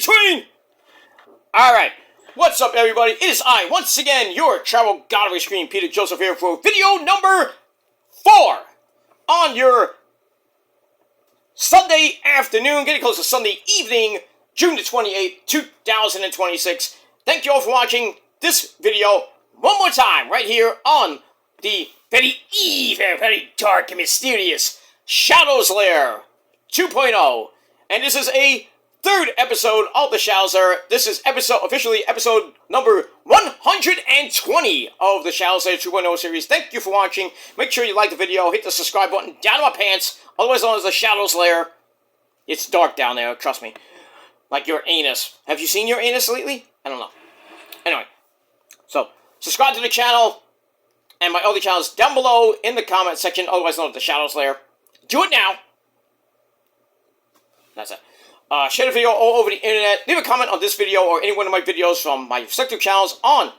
between. Alright, what's up everybody? It is I, once again, your travel god of extreme, Peter Joseph here for video number 4 on your Sunday afternoon, getting close to Sunday evening, June the 28th, 2026. Thank you all for watching this video one more time, right here on the very evil, very dark and mysterious Shadows Lair 2.0. And this is a third episode of the Shadows Lair. This is officially episode number 120 of the Shadows Lair 2.0 series. Thank you for watching. Make sure you like the video, hit the subscribe button down in my pants, otherwise known as the Shadows Lair. It's dark down there, trust me. Like your anus. Have you seen your anus lately? I don't know. Anyway, so subscribe to the channel and my other channels down below in the comment section, otherwise known as the Shadows Lair. Do it now. That's it. Share the video all over the internet. Leave a comment on this video or any one of my videos from my respective channels on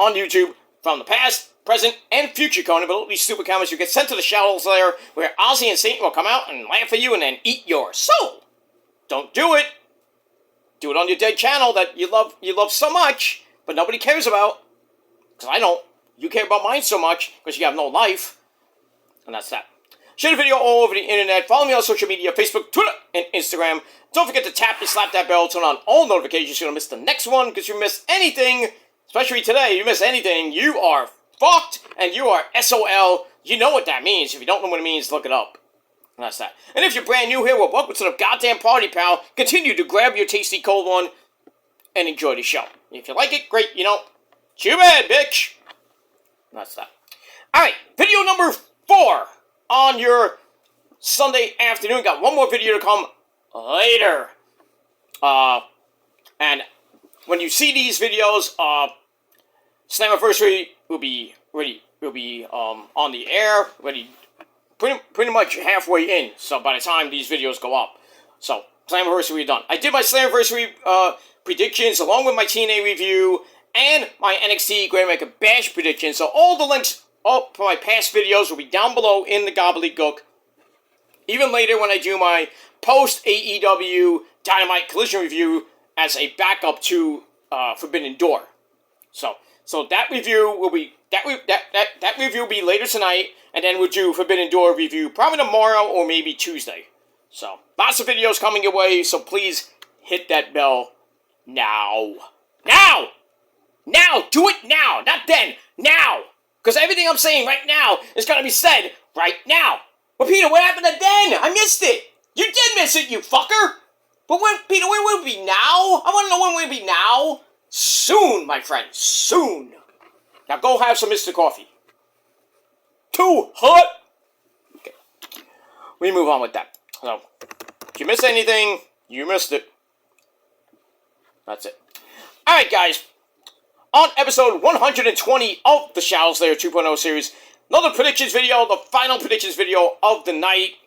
YouTube from the past, present, and future Conan. But all these stupid comments you get sent to the Shadows Lair, where Ozzy and Satan will come out and laugh at you and then eat your soul. Don't do it. Do it on your dead channel that you love so much, but nobody cares about. Because I don't. You care about mine so much because you have no life. And that's that. Share the video all over the internet. Follow me on social media, Facebook, Twitter, and Instagram. Don't forget to tap and slap that bell. Turn on all notifications so you don't miss the next one. Because if you miss anything, especially today, you miss anything, you are fucked and you are SOL. You know what that means. If you don't know what it means, look it up. And that's that. And if you're brand new here, well, welcome to the goddamn party, pal. Continue to grab your tasty cold one and enjoy the show. If you like it, great. You know, too bad, bitch. And that's that. Alright, video number 4 on your Sunday afternoon. Got one more video to come later. And when you see these videos, Slammiversary will be ready. Will be on the air, ready. Pretty much halfway in. So by the time these videos go up, so Slammiversary will be done. I did my Slammiversary predictions along with my TNA review and my NXT Great American Bash predictions. So all the links up for my past videos will be down below in the gobbledygook. Even later when I do my post AEW Dynamite Collision review as a backup to Forbidden Door. So that review will be that review will be later tonight, and then we'll do Forbidden Door review probably tomorrow or maybe Tuesday. So lots of videos coming your way. So please hit that bell now. Now, do it now, not then. Now. Because everything I'm saying right now is going to be said right now. But Peter, what happened to then? I missed it. You did miss it, you fucker. But when, Peter, when will it be now? I want to know when will it be now. Soon, my friend, soon. Now go have some Mr. Coffee. Too hot. Okay. We move on with that. So, if you miss anything, you missed it. That's it. Alright, guys. On episode 120 of the Shadows Lair 2.0 series, another predictions video, the final predictions video of the night,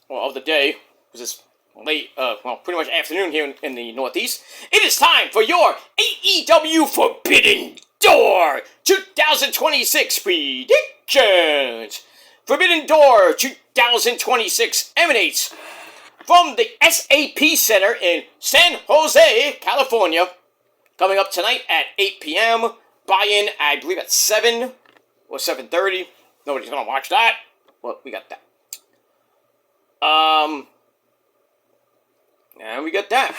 or of the day, because it's late, pretty much afternoon here in the Northeast. It is time for your AEW Forbidden Door 2026 predictions. Forbidden Door 2026 emanates from the SAP Center in San Jose, California. Coming up tonight at 8 p.m. Buy-in, I believe, at 7 or 7:30. Nobody's going to watch that. Well, we got that. And we got that.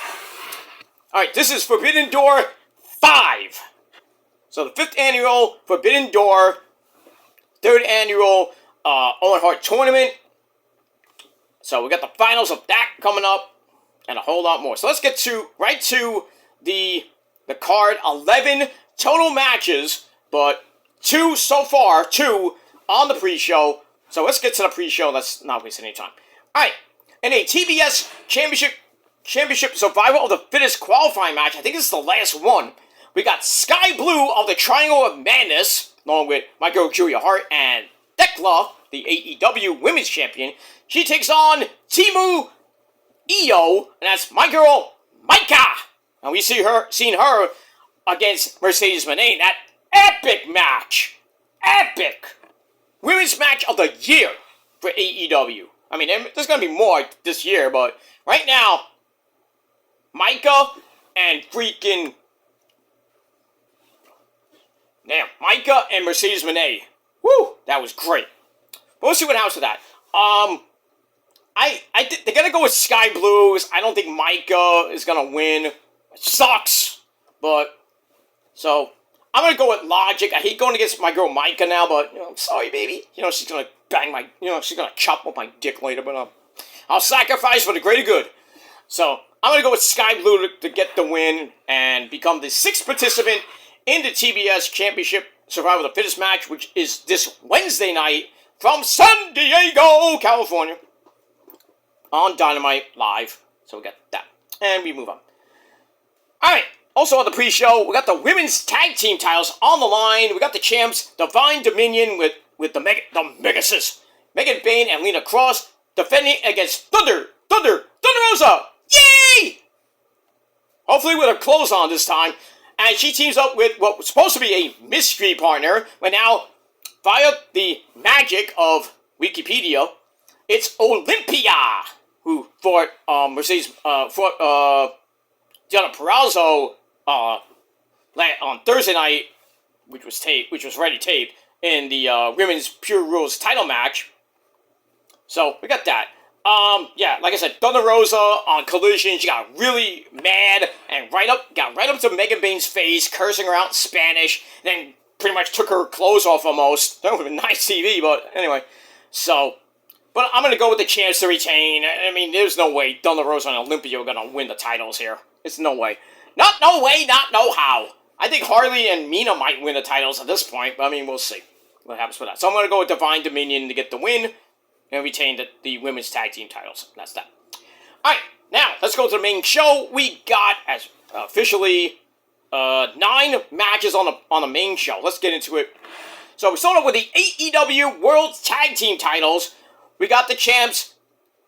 Alright, this is Forbidden Door 5. So the 5th annual Forbidden Door, 3rd annual Owen Hart Tournament. So we got the finals of that coming up, and a whole lot more. So let's get right to the card. 11 total matches, but 2 so far, 2 on the pre-show. So let's get to the pre-show. Let's not waste any time. Alright, in a TBS Championship Survival of the Fittest qualifying match, I think this is the last one, we got Sky Blue of the Triangle of Madness, along with my girl Julia Hart and Thekla, the AEW Women's Champion. She takes on Timu Io, and that's my girl Maika. And we seen her against Mercedes Moné. That epic match. Epic. Women's match of the year for AEW. I mean, there's gonna be more this year, but right now, Micah and freaking Micah and Mercedes Moné. Woo, that was great. But we'll see what happens with that. They're gonna go with Sky Blues. I don't think Micah is gonna win. It sucks, but so I'm gonna go with Logic. I hate going against my girl Micah now, but I'm sorry, baby. She's gonna bang my, she's gonna chop up my dick later, but I'll sacrifice for the greater good. So I'm gonna go with Sky Blue to get the win and become the 6th participant in the TBS Championship Survival of the Fittest match, which is this Wednesday night from San Diego, California, on Dynamite Live. So we got that, and we move on. All right. Also on the pre-show, we got the women's tag team titles on the line. We got the champs, Divine Dominion with the Megasis, Megan Bayne and Lena Cross defending against Thunder Rosa. Yay! Hopefully with her clothes on this time. And she teams up with what was supposed to be a mystery partner, but now, via the magic of Wikipedia, it's Olympia, who fought Deonna Purrazzo on Thursday night, which was already taped in the women's Pure Rules title match. So we got that. Like I said, Thunder Rosa on Collision, she got really mad and got right up to Megan Bayne's face, cursing her out in Spanish, then pretty much took her clothes off almost. That would have been nice TV, but anyway. So, but I'm gonna go with the chance to retain. I mean, there's no way Thunder Rosa and Olympia are gonna win the titles here. It's no way. Not no way, not no how. I think Harley and Mina might win the titles at this point, but I mean, we'll see what happens with that. So I'm going to go with Divine Dominion to get the win and retain the women's tag team titles. That's that. Alright, now let's go to the main show. We got, as officially, 9 matches on the main show. Let's get into it. So we start off with the AEW World Tag Team titles. We got the champs.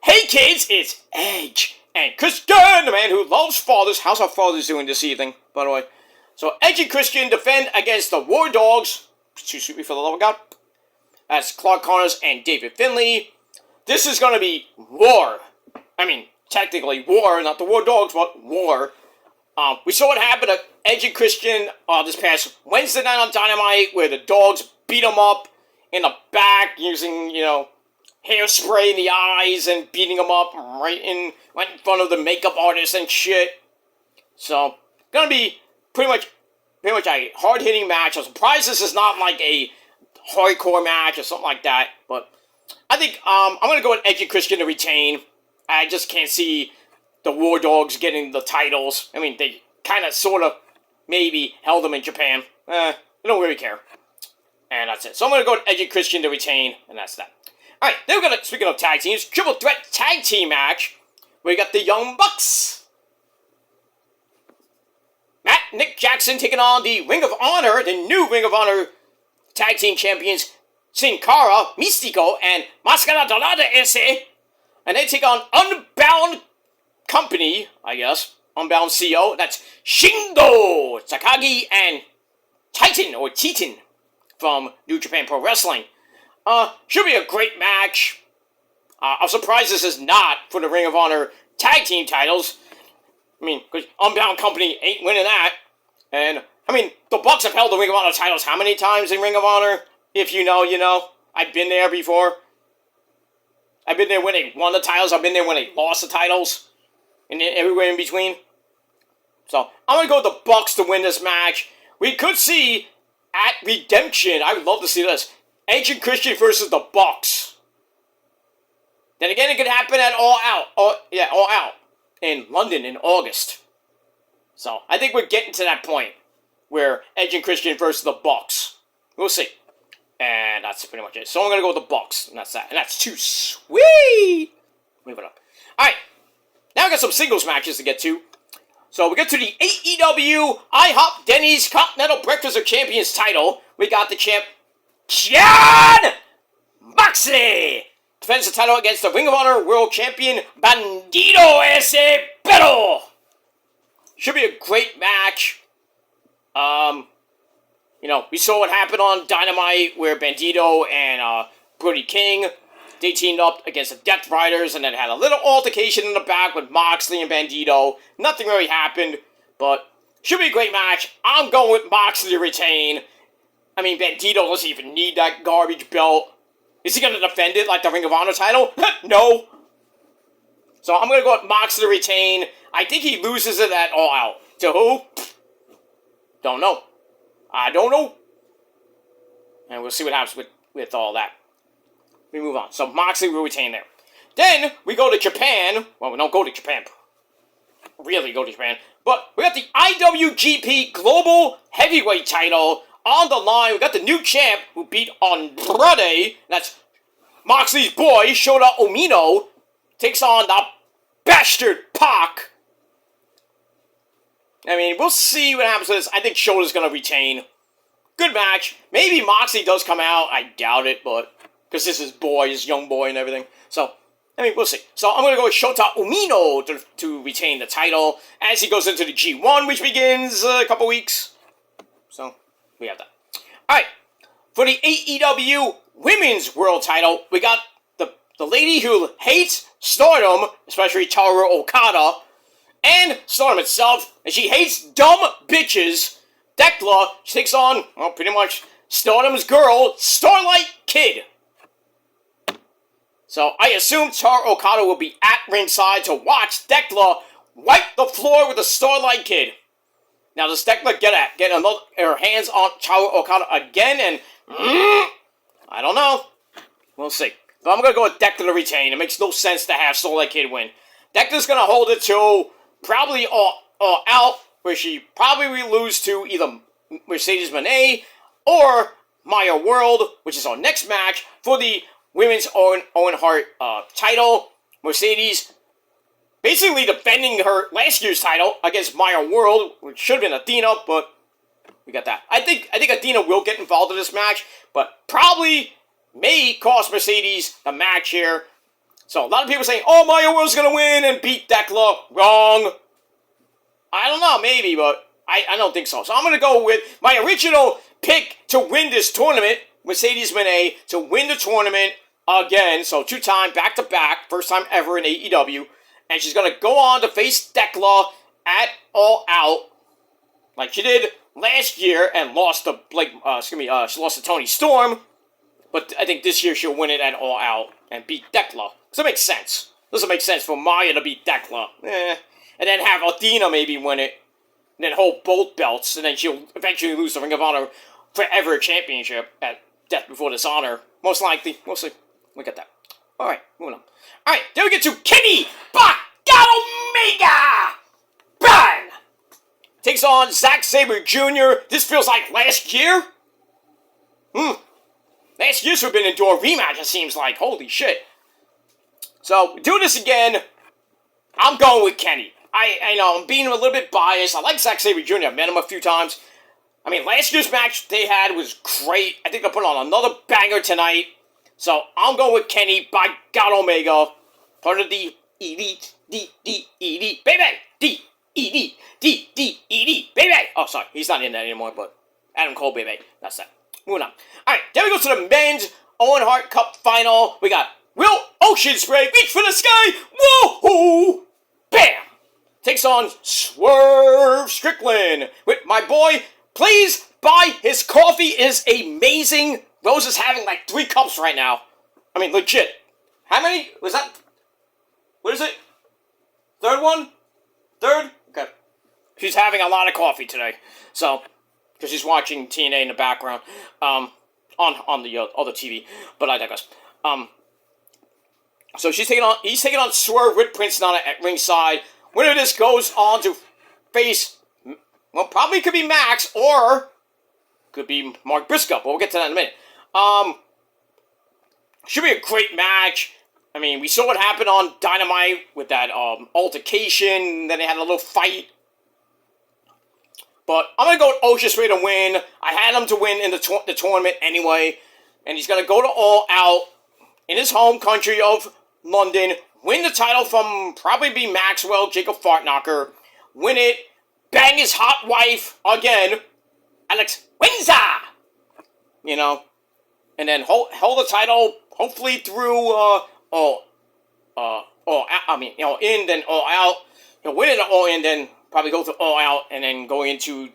Hey kids, it's Edge and Christian, the man who loves fathers. How's our fathers doing this evening, by the way? So Edge and Christian defend against the War Dogs. Too sweet for the love of God. That's Clark Connors and David Finlay. This is going to be war. I mean, technically war, not the War Dogs, but war. We saw what happened to Edge and Christian this past Wednesday night on Dynamite, where the Dogs beat them up in the back using, hairspray in the eyes and beating them up right in front of the makeup artist and shit. So, gonna be pretty much a hard-hitting match. I'm surprised this is not like a hardcore match or something like that, but I think I'm gonna go with Edge and Christian to retain. I just can't see the War Dogs getting the titles. I mean, they kind of, sort of, maybe held them in Japan. They don't really care. And that's it. So I'm gonna go with Edge and Christian to retain, and that's that. Alright, then we're gonna, speaking of tag teams, Triple Threat Tag Team match. We got the Young Bucks. Nick Jackson taking on the Ring of Honor, the new Ring of Honor Tag Team Champions, Sin Cara, Místico, and Máscara Dorada S.A. And they take on Unbound Company, I guess. Unbound CO. That's Shingo Takagi and Titan from New Japan Pro Wrestling. Should be a great match. I'm surprised this is not for the Ring of Honor Tag Team titles. I mean, because Unbound Company ain't winning that. And, I mean, the Bucks have held the Ring of Honor titles how many times in Ring of Honor? If you know, you know. I've been there before. I've been there when they won the titles. I've been there when they lost the titles. And everywhere in between. So, I'm going to go with the Bucks to win this match. We could see, at Redemption, I would love to see this, Edge and Christian versus the Bucks. Then again, it could happen at All Out. All Out. In London in August. So, I think we're getting to that point where Edge and Christian versus the Bucks. We'll see. And that's pretty much it. So I'm going to go with the Bucks. And that's that. And that's too sweet. Move it up. Alright. Now we got some singles matches to get to. So we get to the AEW IHOP Denny's Continental Breakfast of Champions title. We got the champ, Jon Moxley. Defends the title against the Ring of Honor World Champion, Bandido Ese Perro. Should be a great match. We saw what happened on Dynamite where Bandido and Brody King they teamed up against the Death Riders and then had a little altercation in the back with Moxley and Bandito. Nothing really happened, but should be a great match. I'm going with Moxley to retain. I mean, Bandito doesn't even need that garbage belt. Is he going to defend it like the Ring of Honor title? No. So I'm going to go with Moxley to retain. I think he loses it at All Out. To who? Don't know. I don't know. And we'll see what happens with all that. We move on. So Moxley will retain there. Then we go to Japan. Well, we don't go to Japan. Really go to Japan. But we got the IWGP Global Heavyweight title on the line. We got the new champ who beat Andrade. That's Moxley's boy, Shota Umino. Takes on the bastard Pac. I mean, we'll see what happens with this. I think Shota's going to retain. Good match. Maybe Moxley does come out. I doubt it, but because this is boy, his young boy and everything. So, I mean, we'll see. So I'm going to go with Shota Umino to retain the title as he goes into the G1, which begins a couple weeks. So, we have that. Alright, for the AEW Women's World title, we got the lady who hates Stardom, especially Toru Okada, and Stardom itself, and she hates dumb bitches. Thekla, she takes on, well, pretty much Stardom's girl, Starlight Kid. So I assume Toru Okada will be at ringside to watch Thekla wipe the floor with the Starlight Kid. Now, does Thekla get her hands on Toru Okada again? And I don't know. We'll see. But I'm going to go with Thekla to retain. It makes no sense to have Starlight Kid win. Thekla's going to hold it to probably all out, where she probably will lose to either Mercedes Moné or Maya World, which is our next match for the Women's Owen Hart title. Mercedes basically defending her last year's title against Maya World, which should have been Athena, but we got that. I think Athena will get involved in this match, but probably may cost Mercedes the match here. So a lot of people saying, oh, Maya World's going to win and beat Thekla. Wrong. I don't know, maybe, but I don't think so. So I'm going to go with my original pick to win this tournament, Mercedes Moné, to win the tournament again. So 2-time, back-to-back, first time ever in AEW. And she's going to go on to face Thekla at All Out, like she did last year, and lost to she lost to Toni Storm. But I think this year she'll win it at All Out and beat Thekla. Does that make sense? Doesn't make sense for Maya to beat Thekla. And then have Athena maybe win it. And then hold both belts. And then she'll eventually lose the Ring of Honor Forever Championship at Death Before Dishonor. Most likely. We'll see. Look at that. Alright, moving on. Alright, then we get to Kenny Omega! Bang! Takes on Zack Sabre Jr. This feels like last year? Last year should have been a door rematch, it seems like. Holy shit. So, do this again. I'm going with Kenny. I know, I'm being a little bit biased. I like Zack Sabre Jr. I've met him a few times. I mean, last year's match they had was great. I think they'll put on another banger tonight. So, I'm going with Kenny by God Omega. Part of the Elite, D-E-D, baby! D-E-D, D-D-E-D, baby! Oh, sorry, he's not in that anymore, but Adam Cole, baby. That's that. Moving on. Alright, then we go to the men's Owen Hart Cup final. We got Will Ocean Spray, reach for the sky, whoa! Bam! Takes on Swerve Strickland with my boy. Please buy his coffee. It is amazing. Rose is having like 3 cups right now. I mean, legit. How many? Was that? What is it? Third one? Third? Okay. She's having a lot of coffee today. So, because she's watching TNA in the background. On the other TV. But I digress. So he's taking on Swerve with Prince Nana at ringside. Winner of this goes on to face, well, probably could be Max, or could be Mark Briscoe, but we'll get to that in a minute. Should be a great match. I mean, we saw what happened on Dynamite with that altercation, then they had a little fight. But I'm going to go with Ocean Spray to win. I had him to win in the tournament anyway. And he's going to go to All Out in his home country of London. Win the title from probably be Maxwell, Jacob Fartknocker. Win it. Bang his hot wife again. Alex Windsor. You know. And then hold the title hopefully through in, then all out. Win it all in, then probably go through all out, and then go into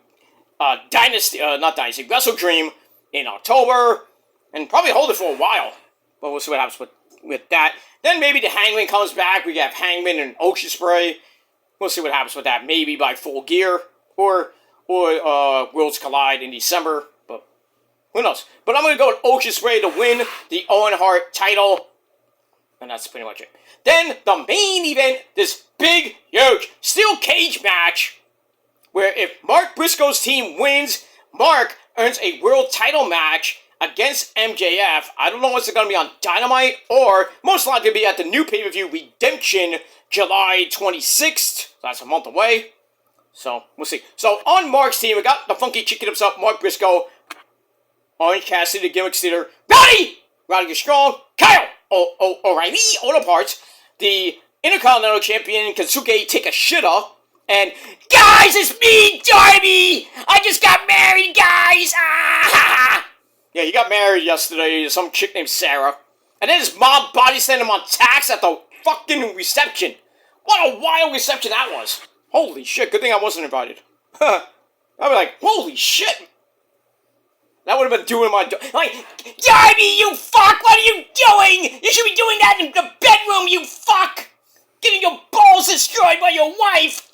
Wrestle Dream in October, and probably hold it for a while. But we'll see what happens with that. Then maybe the Hangman comes back. We have Hangman and Ocean Spray. We'll see what happens with that. Maybe by Full Gear or Worlds Collide in December. But who knows? But I'm going to go with Ocean Spray to win the Owen Hart title. And that's pretty much it. Then the main event, this big, huge steel cage match, where if Mark Briscoe's team wins, Mark earns a world title match against MJF. I don't know if it's going to be on Dynamite or most likely be at the new pay-per-view Redemption, July 26th. That's a month away. So, we'll see. So, on Mark's team, we got the Funky Chicken himself, Mark Briscoe, Orange Cassidy, the Gimmick Stealer, Roddy Strong, Kyle O'Reilly, all the parts, the Intercontinental Champion, Kensuke Takeshita, and guys, it's me, Darby! I just got married, guys! Ah! Yeah, he got married yesterday to some chick named Sarah. And then his mom body slammed him on tax at the fucking reception. What a wild reception that was. Holy shit, good thing I wasn't invited. I'd be like, holy shit. That would have been doing my... Like, Darby, you fuck! What are you doing? You should be doing that in the bedroom, you fuck! Getting your balls destroyed by your wife!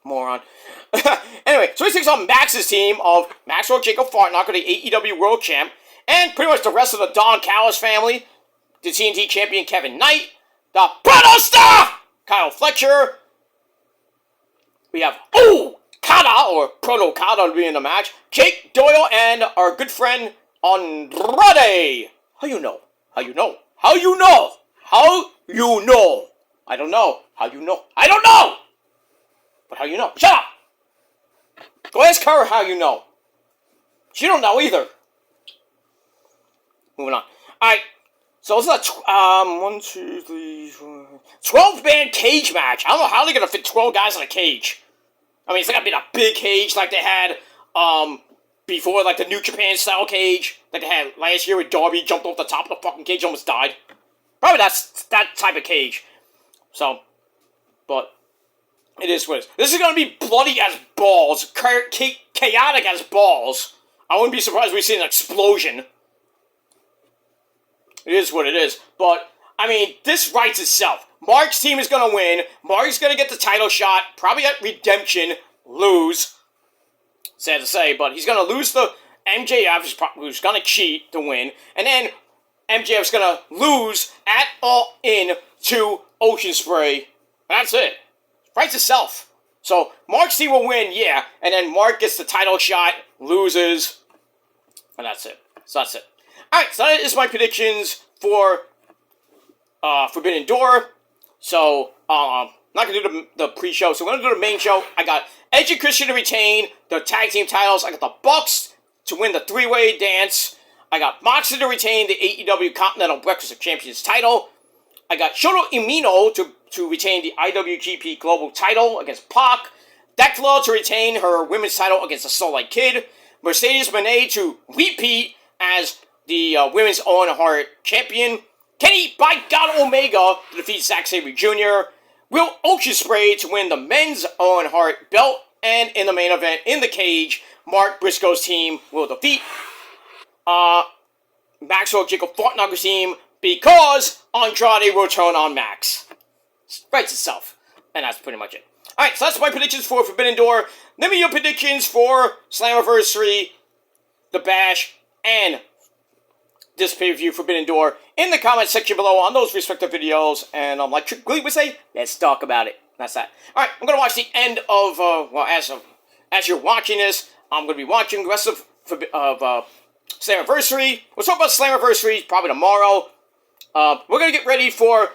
Moron. Anyway, so he takes on Max's team of Maxwell Jacob Fartknocker, the AEW World Champ, and pretty much the rest of the Don Callis family, the TNT Champion Kevin Knight, the Proto-Star Kyle Fletcher. We have Okada, or Proto-Okada to be in the match, Jake Doyle, and our good friend Andrade. How you know? How you know? How you know? How you know? I don't know. How you know? I don't know! But how you know? Shut up! Go ask her how you know. She don't know either. Moving on. Alright. So it's a 12-man cage match. I don't know how they're gonna fit 12 guys in a cage. I mean, it's not gonna be a big cage like they had before, like the New Japan style cage like they had last year with Darby jumped off the top of the fucking cage, almost died. Probably that's that type of cage. So, but it is what it is. This is gonna be bloody as balls, chaotic as balls. I wouldn't be surprised if we see an explosion. It is what it is. But, I mean, this writes itself. Mark's team is going to win. Mark's going to get the title shot. Probably at Redemption. Lose. Sad to say, but he's going to lose to MJF, who's going to cheat to win. And then MJF's going to lose at All In to Ocean Spray. That's it. Writes itself. So, Mark's team will win, yeah. And then Mark gets the title shot, loses. And that's it. So that's it. Alright, so that is my predictions for Forbidden Door. So, not going to do the pre-show, so we're going to do the main show. I got Edge and Christian to retain the tag team titles. I got the Bucks to win the three-way dance. I got Moxley to retain the AEW Continental Breakfast of Champions title. I got Shota Umino to retain the IWGP Global title against Pac. Decla to retain her women's title against the Starlight Kid. Mercedes Moné to repeat as the Women's Owen Hart Champion. Kenny, by God Omega, to defeat Zack Sabre Jr. Will Ocean Spray to win the Men's Owen Hart belt. And in the main event, in the cage, Mark Briscoe's team will defeat Maxwell Jacob Fartknocker's team because Andrade will turn on Max. Writes itself. And that's pretty much it. Alright, so that's my predictions for Forbidden Door. Let me your predictions for Slammiversary, The Bash, and this pay-per-view Forbidden Door in the comment section below on those respective videos. And like Trick Glee would say, let's talk about it. That's that. Alright, I'm going to watch the end of, as you're watching this, I'm going to be watching the rest of Slammiversary. We'll talk about Slammiversary probably tomorrow. We're going to get ready for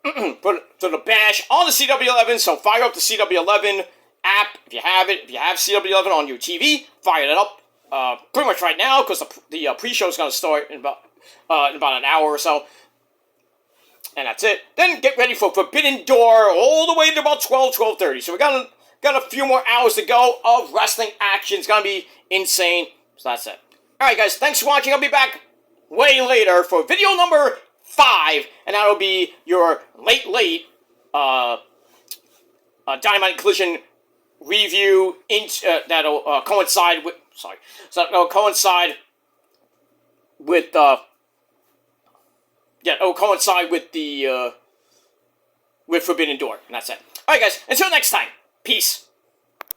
the Bash on the CW11, so fire up the CW11 app if you have it. If you have CW11 on your TV, fire it up pretty much right now, because the pre-show is going to start in about an hour or so. And that's it. Then get ready for Forbidden Door all the way to about 12:30. So we got a few more hours to go of wrestling action. It's going to be insane. So that's it. Alright, guys, thanks for watching. I'll be back way later for video number 5, and that'll be your late, Dynamite Collision review. That'll coincide with. Sorry. So that'll coincide with. It'll coincide with the. With Forbidden Door, and that's it. Alright, guys, until next time. Peace.